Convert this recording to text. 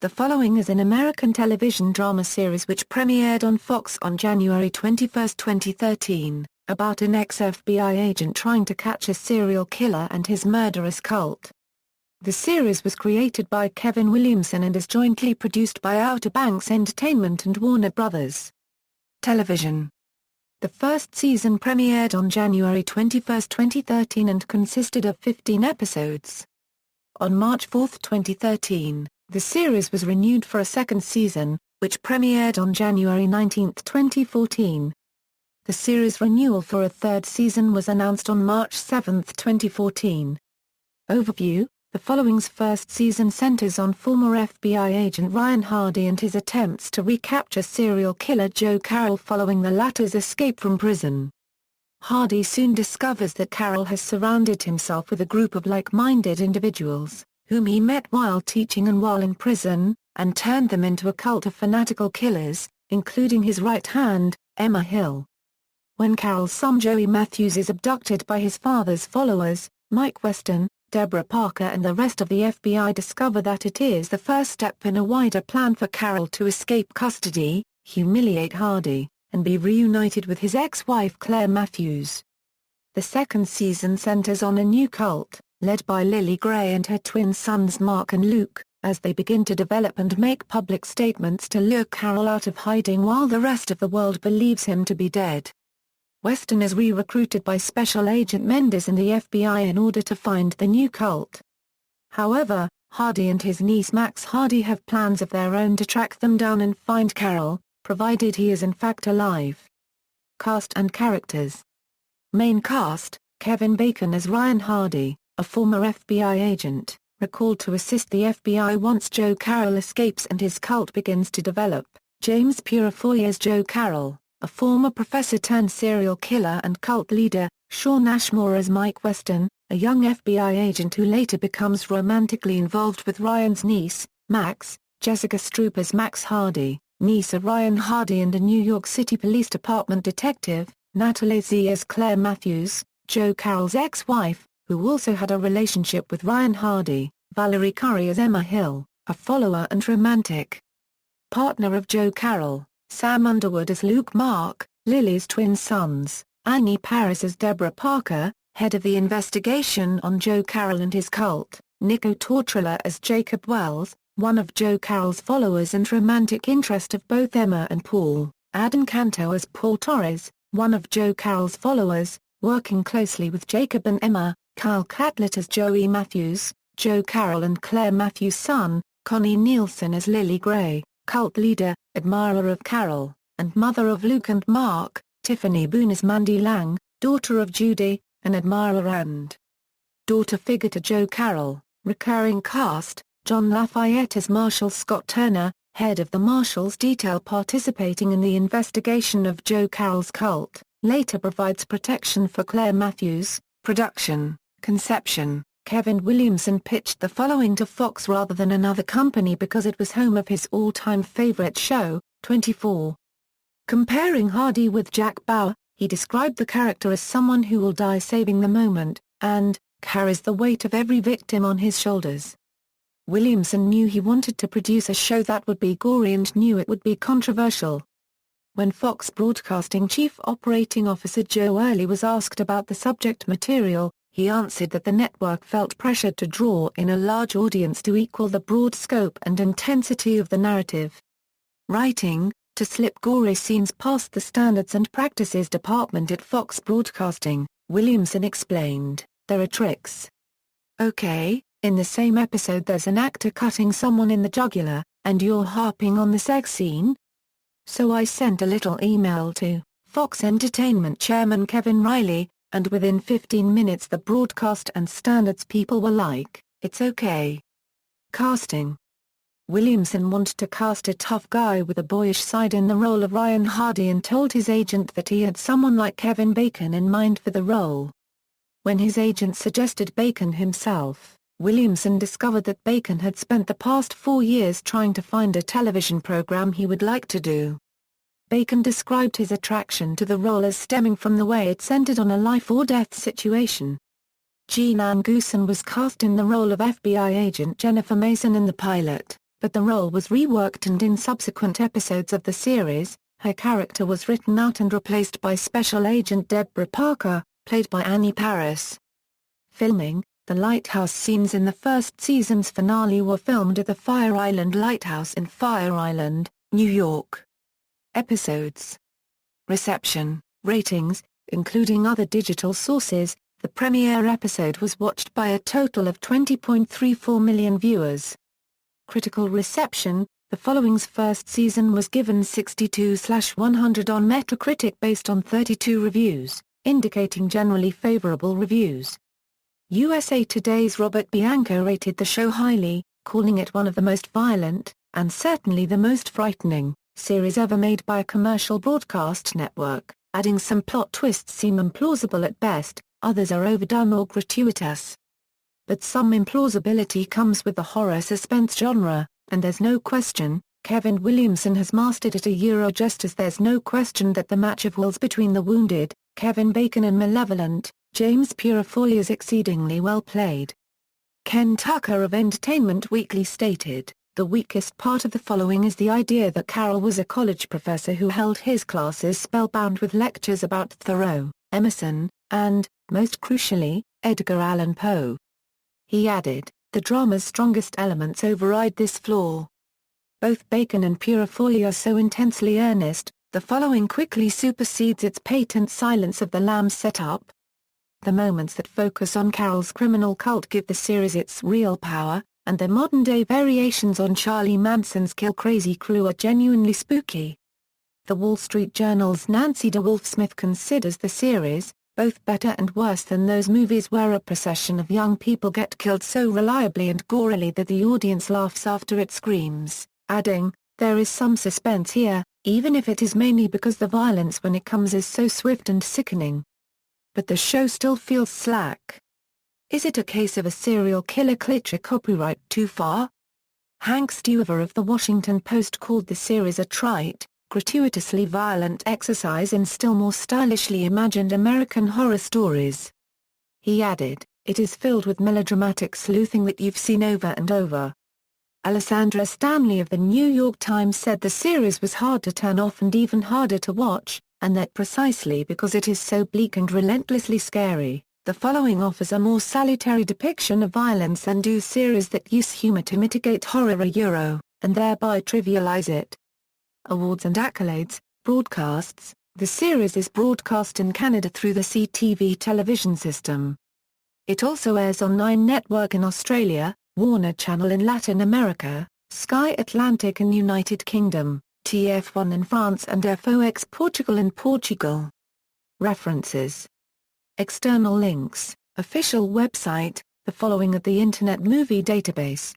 The following is an American television drama series which premiered on Fox on January 21, 2013, about an ex-FBI agent trying to catch a serial killer and his murderous cult. The series was created by Kevin Williamson and is jointly produced by Outerbanks Entertainment and Warner Brothers. Television. The first season premiered on January 21, 2013 and consisted of 15 episodes. On March 4, 2013, the series was renewed for a second season, which premiered on January 19, 2014. The series renewal for a third season was announced on March 7, 2014. Overview: the following's first season centers on former FBI agent Ryan Hardy and his attempts to recapture serial killer Joe Carroll following the latter's escape from prison. Hardy soon discovers that Carroll has surrounded himself with a group of like-minded individuals, whom he met while teaching and while in prison, and turned them into a cult of fanatical killers, including his right hand, Emma Hill. When Carroll's son Joey Matthews is abducted by his father's followers, Mike Weston, Deborah Parker and the rest of the FBI discover that it is the first step in a wider plan for Carroll to escape custody, humiliate Hardy, and be reunited with his ex-wife Claire Matthews. The second season centers on a new cult, led by Lily Gray and her twin sons Mark and Luke, as they begin to develop and make public statements to lure Carroll out of hiding while the rest of the world believes him to be dead. Weston is re-recruited by Special Agent Mendes and the FBI in order to find the new cult. However, Hardy and his niece Max Hardy have plans of their own to track them down and find Carroll, provided he is in fact alive. Cast and characters. Main cast: Kevin Bacon as Ryan Hardy, a former FBI agent, recalled to assist the FBI once Joe Carroll escapes and his cult begins to develop. James Purefoy as Joe Carroll, a former professor-turned-serial killer and cult leader. Shawn Ashmore as Mike Weston, a young FBI agent who later becomes romantically involved with Ryan's niece, Max. Jessica Stroup as Max Hardy, niece of Ryan Hardy and a New York City Police Department detective. Natalie Z as Claire Matthews, Joe Carroll's ex-wife, who also had a relationship with Ryan Hardy. Valerie Curry as Emma Hill, a follower and romantic partner of Joe Carroll. Sam Underwood as Luke Mark, Lily's twin sons. Annie Paris as Deborah Parker, head of the investigation on Joe Carroll and his cult. Nico Tortorella as Jacob Wells, one of Joe Carroll's followers and romantic interest of both Emma and Paul. Adam Canto as Paul Torres, one of Joe Carroll's followers, working closely with Jacob and Emma. Kyle Catlett as Joey Matthews, Joe Carroll and Claire Matthews' son. Connie Nielsen as Lily Gray, cult leader, admirer of Carroll, and mother of Luke and Mark. Tiffany Boone as Mandy Lang, daughter of Judy, an admirer and daughter figure to Joe Carroll. Recurring cast: John Lafayette as Marshal Scott Turner, head of the Marshals detail participating in the investigation of Joe Carroll's cult, later provides protection for Claire Matthews. Production, conception: Kevin Williamson pitched the following to Fox rather than another company because it was home of his all-time favorite show, 24. Comparing Hardy with Jack Bauer, he described the character as someone who will die saving the moment, and carries the weight of every victim on his shoulders. Williamson knew he wanted to produce a show that would be gory and knew it would be controversial. When Fox Broadcasting Chief Operating Officer Joe Early was asked about the subject material, he answered that the network felt pressured to draw in a large audience to equal the broad scope and intensity of the narrative. Writing: to slip gory scenes past the standards and practices department at Fox Broadcasting, Williamson explained, there are tricks. Okay, in the same episode there's an actor cutting someone in the jugular, and you're harping on the sex scene? So I sent a little email to Fox Entertainment Chairman Kevin Riley, and within 15 minutes the broadcast and standards people were like, it's okay. Casting: Williamson wanted to cast a tough guy with a boyish side in the role of Ryan Hardy and told his agent that he had someone like Kevin Bacon in mind for the role. When his agent suggested Bacon himself, Williamson discovered that Bacon had spent the past 4 years trying to find a television program he would like to do. Bacon described his attraction to the role as stemming from the way it centered on a life-or-death situation. Jean Ann Goosen was cast in the role of FBI agent Jennifer Mason in the pilot. but the role was reworked and in subsequent episodes of the series, her character was written out and replaced by Special Agent Deborah Parker, played by Annie Paris. Filming: the lighthouse scenes in the first season's finale were filmed at the Fire Island Lighthouse in Fire Island, New York. Episodes. Reception, ratings, including other digital sources, the premiere episode was watched by a total of 20.34 million viewers. Critical reception: the following's first season was given 62/100 on Metacritic based on 32 reviews, indicating generally favorable reviews. USA Today's Robert Bianco rated the show highly, calling it one of the most violent, and certainly the most frightening, series ever made by a commercial broadcast network, adding some plot twists seem implausible at best, others are overdone or gratuitous. But some implausibility comes with the horror suspense genre, and there's no question, Kevin Williamson has mastered it just as there's no question that the match of wills between the wounded, Kevin Bacon and malevolent, James Purefoy is exceedingly well played. Ken Tucker of Entertainment Weekly stated, "The weakest part of the following is the idea that Carroll was a college professor who held his classes spellbound with lectures about Thoreau, Emerson, and, most crucially, Edgar Allan Poe." He added, "The drama's strongest elements override this flaw. Both Bacon and Purefoy are so intensely earnest, the following quickly supersedes its patent silence of the Lamb's setup." The moments that focus on Carroll's criminal cult give the series its real power, and the modern-day variations on Charlie Manson's Kill Crazy Crew are genuinely spooky. The Wall Street Journal's Nancy DeWolf-Smith considers the series, both better and worse than those movies where a procession of young people get killed so reliably and gorily that the audience laughs after it screams, adding, "There is some suspense here, even if it is mainly because the violence when it comes is so swift and sickening. But the show still feels slack. Is it a case of a serial killer cliché copyright too far?" Hank Stuever of The Washington Post called the series a trite, gratuitously violent exercise in still more stylishly imagined American horror stories. He added, "It is filled with melodramatic sleuthing that you've seen over and over." Alessandra Stanley of the New York Times said the series was hard to turn off and even harder to watch, and that precisely because it is so bleak and relentlessly scary, the following offers a more salutary depiction of violence than do series that use humor to mitigate horror and thereby trivialize it. Awards and accolades, broadcasts: the series is broadcast in Canada through the CTV television system. It also airs on 9 Network in Australia, Warner Channel in Latin America, Sky Atlantic in United Kingdom, TF1 in France and FOX Portugal in Portugal. References. External links: official website, the following at the Internet Movie Database.